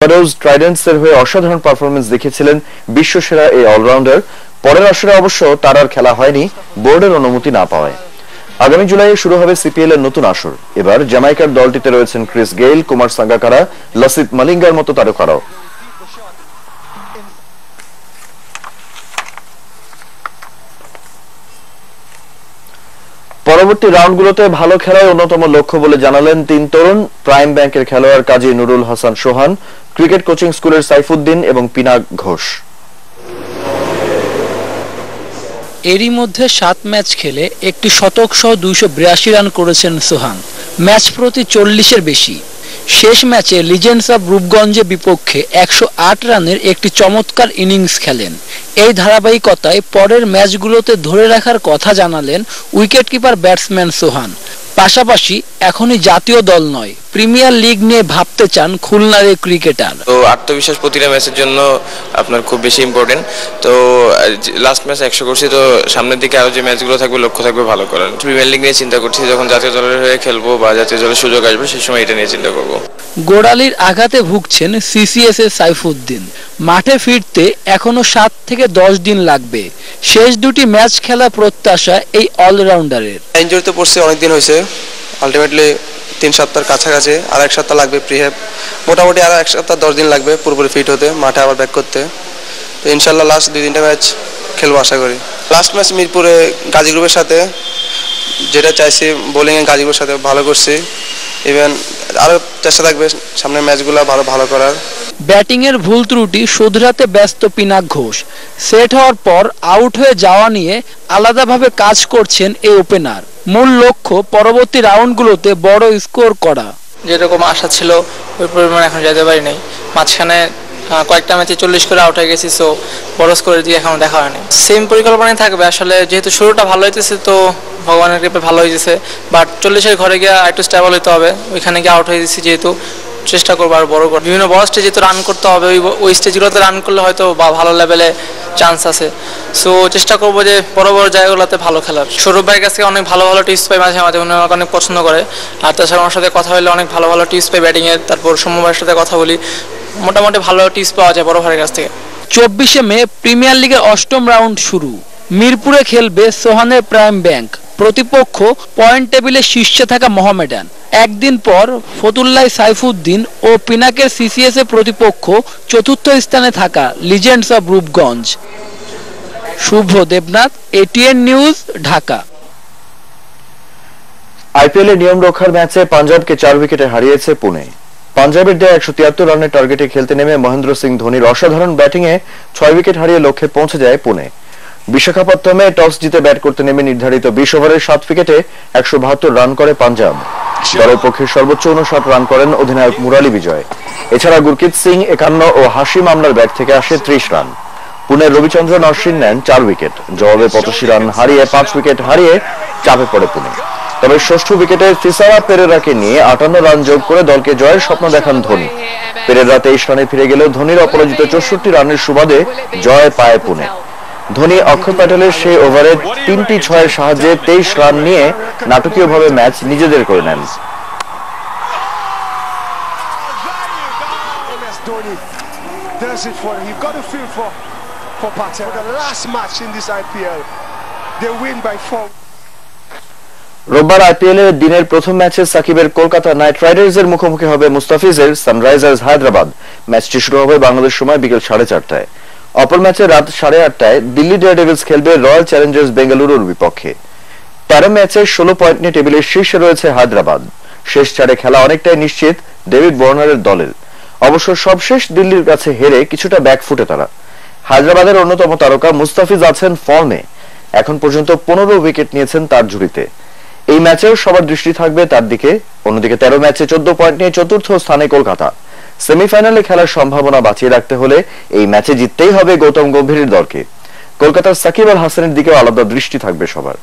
Barbados ট্রাইডেন্টসের হয়ে অসাধারণ performance দেখিয়েছিলেন বিশ্বসেরা এই অলরাউন্ডার। পরের আসরে অবশ্য তার আর খেলা হয়নি বোর্ডের অনুমতি না পাওয়ায়। আগামী জুলাইয়ে শুরু হবে সিপিএল এর নতুন আসর। এবার জ্যামাইকার দলটিতে রয়েছেন ক্রিস গেইল, কুমার সাঙ্গাকারা, লসিত মালিঙ্গার মতো তারকারাও। পরবর্তী রাউন্ডগুলোতে ভালো খেলায় অন্যতম লক্ষ্য বলে জানালেন তিন তরুণ প্রাইম ব্যাংকের খেলোয়াড় কাজী নুরুল হাসান সোহান, ক্রিকেট কোচিং স্কুলের সাইফুদ্দিন এবং পিনাক ঘোষ। এরই মধ্যে 7 ম্যাচ খেলে একটি শতক সহ 282 রান করেছেন সোহান, ম্যাচ প্রতি 40-এর বেশি। শেষ ম্যাচে লিজেন্ডস অব রূপগঞ্জের বিপক্ষে 108 রানের একটি চমৎকার ইনিংস খেলেন। এই ধারাবাহিকতায় পরের ম্যাচগুলোতে ধরে রাখার কথা জানালেন উইকেটকিপার ব্যাটসম্যান সোহান। পাশাপাশি এখনই জাতীয় দল নয়, প্রিমিয়ার লিগ নিয়ে ভাবতে চান খুলনার এই ক্রিকেটার। তো আত্মবিশ্বাস প্রতিটা ম্যাচের জন্য আপনার খুব বেশি ইম্পর্টেন্ট। তো লাস্ট ম্যাচ 100 করছি, তো সামনের দিকে আরো যে ম্যাচগুলো থাকবে লক্ষ্য থাকবে ভালো করার। প্রিমিয়ার লিগ নিয়ে চিন্তা করছি, যখন জাতীয় দলের হয়ে খেলবো বা জাতীয় দলের সুযোগ আসবে সেই সময় এটা নিয়ে চিন্তা করব। গোড়ালির আঘাতে ভুগছেন সিসিএস এর সাইফুদ্দিন। মাঠে ফিরতে এখনো 7 থেকে 10 দিন লাগবে। শেষ দুটি ম্যাচ খেলা প্রত্যাশা এই অলরাউন্ডারের। ইনজুরি তো পড়ছে, অনেকদিন হয়েছে, আলটিমেটলি 3 সপ্তাহের কাছাকাছি, আর 1 সপ্তাহ লাগবে প্রিহেব। মোটামুটি আর 1 সপ্তাহ 10 দিন লাগবে পুরোপুরি ফিট হতে, মাঠে আবার ব্যাক করতে। তো ইনশাল্লাহ লাস্ট 2-3টা ম্যাচ খেলবো আশা করি। লাস্ট ম্যাচ মিরপুরে গাজী গ্রুপের সাথে, যেটা চাইছি বোলিংয়ে গাজী গ্রুপের সাথে ভালো করছি। ইভেন আরও চেষ্টা থাকবে সামনের ম্যাচগুলো ভালো করার। ব্যাটিংয়ের ভুল ত্রুটি শুধরাতে ব্যস্ত পিনাক ঘোষ। সেট হওয়ার পর আউট হয়ে যাওয়া নিয়ে আলাদাভাবে কাজ করছেন এই ওপেনার। মূল লক্ষ্য পরবর্তী রাউন্ডগুলোতে বড় স্কোর করা। যেরকম আশা ছিল ওই পরিমাণ এখন যেতে পারি নাই। মাঝখানে কয়েকটা ম্যাচে 40 করে আউট হয়ে গেছি, সো বড় স্কোরের দিকে এখনো দেখা হয়নি। সেম পরিকল্পনাই থাকবে আসলে, যেহেতু শুরুটা ভালো হইতেছে তো ভগবানের কৃপায় ভালো হয়েছে, বাট 40-এর ঘরে গিয়ে একটু স্টেবল হতে হবে। ওইখানে গিয়ে আউট হয়ে গেছি, যেহেতু চেষ্টা করবো আর বড় করে বিভিন্ন বড় স্টেজে তো রান করতে হবে। ওই স্টেজগুলোতে রান করলে হয়তো বা ভালো লেভেলে চান্স আছে। সো চেষ্টা করবো যে বড় বড় জায়গাগুলোতে ভালো খেলার। সৌরভ ভাইয়ের কাছ থেকে অনেক ভালো টিপস পাই মাঝে মাঝে, উনি আমাকে অনেক পছন্দ করে। আর তাছাড়া আমার সাথে কথা হলে অনেক ভালো টিপস পাই ব্যাটিংয়ের। তারপর সৌম্য ভাইয়ের সাথে কথা বলি, মোটামুটি ভালো টিপস পাওয়া যায় বড় ভাইয়ের কাছ থেকে। 24শে মে প্রিমিয়ার লিগের 8ম রাউন্ড শুরু। মিরপুরে খেলবে সোহানের প্রাইম ব্যাংক, প্রতিপক্ষ পয়েন্ট টেবিলে শীর্ষে থাকা মোহামেডান। একদিন পর ফতুল্লায় সাইফুদ্দিন ও পিনাকের সিসিএস এর প্রতিপক্ষ 4র্থ স্থানে থাকা legends of Rupganj. Shuvro Debnath, ATN news, Dhaka. IPL এর নিয়ম রক্ষার ম্যাচে পাঞ্জাবকে 4 উইকেটে হারিয়েছে পুনে। পাঞ্জাবের দেয়া 173 রানের টার্গেটে খেলতে নেমে মহেন্দ্র সিং ধোনির অসাধারণ ব্যাটিংয়ে 6 উইকেট হারিয়ে লক্ষ্যে পৌঁছে যায় পুনে। বিশাখাপত্তনমে টস জিতে ব্যাট করতে নেমে নির্ধারিত 20 ওভারের 7 উইকেটে 172 রান করে পাঞ্জাব। দলের পক্ষে সর্বোচ্চ 59 রান করেন অধিনায়ক মুরালি বিজয়। এছাড়া গুরকিত সিং 51 ও হাশিম আমলার ব্যাট থেকে আসে 30 রান। পুনের রবিচন্দ্রন অশ্বিন নেন 4 উইকেট। জবাবে 85 রান হারিয়ে 5 উইকেট হারিয়ে চাপে পড়ে পুনে। তবে ষষ্ঠ উইকেটে থিসারা পেরেরাকে নিয়ে 58 রান যোগ করে দলকে জয়ের স্বপ্ন দেখান ধোনি। পেরেরা 23 রানে ফিরে গেলেও ধোনির অপরাজিত 64 রানের সুবাদে জয় পায় পুনে। ধোনি অক্ষর প্যাটেলের সেই ওভারে 3টি 6-এর সাহায্যে 23 রান নিয়ে নাটকীয়ভাবে ম্যাচ নিজেদের করে নেন। রোববার আইপিএল এর দিনের প্রথম ম্যাচে সাকিবের কলকাতা নাইট রাইডার্স এর মুখোমুখি হবে মুস্তাফিজের সানরাইজার্স হায়দ্রাবাদ। ম্যাচটি শুরু হবে বাংলাদেশ সময় বিকেল 4:30টায়। অপর ম্যাচে রাত 8:30টায় দিল্লি ডেয়ারডেভিলস খেলবে রয়্যাল চ্যালেঞ্জার্স বেঙ্গালুরুর বিপক্ষে। 13 ম্যাচে 16 পয়েন্ট নিয়ে টেবিলের শীর্ষে রয়েছে হায়দ্রাবাদ। শেষ 4-এ খেলা অনেকটাই নিশ্চিত ডেভিড ওয়ার্নারের দলের। অবশ্য সবশেষ দিল্লির কাছে হেরে কিছুটা ব্যাকফুটে তারা। হায়দ্রাবাদের অন্যতম তারকা মুস্তাফিজ আছেন ফর্মে। এখন পর্যন্ত 15 উইকেট নিয়েছেন তার ঝুড়িতে। এই ম্যাচেও সবার দৃষ্টি থাকবে তার দিকে। অন্যদিকে 13 ম্যাচে 14 পয়েন্ট নিয়ে 4র্থ স্থানে কলকাতা। সেমিফাইনালে খেলার সম্ভাবনা বাঁচিয়ে রাখতে হলে এই ম্যাচে জিততেই হবে গৌতম গম্ভীরের দলকে। কলকাতার সাকিব আল হাসানের দিকেও আলাদা দৃষ্টি থাকবে সবার।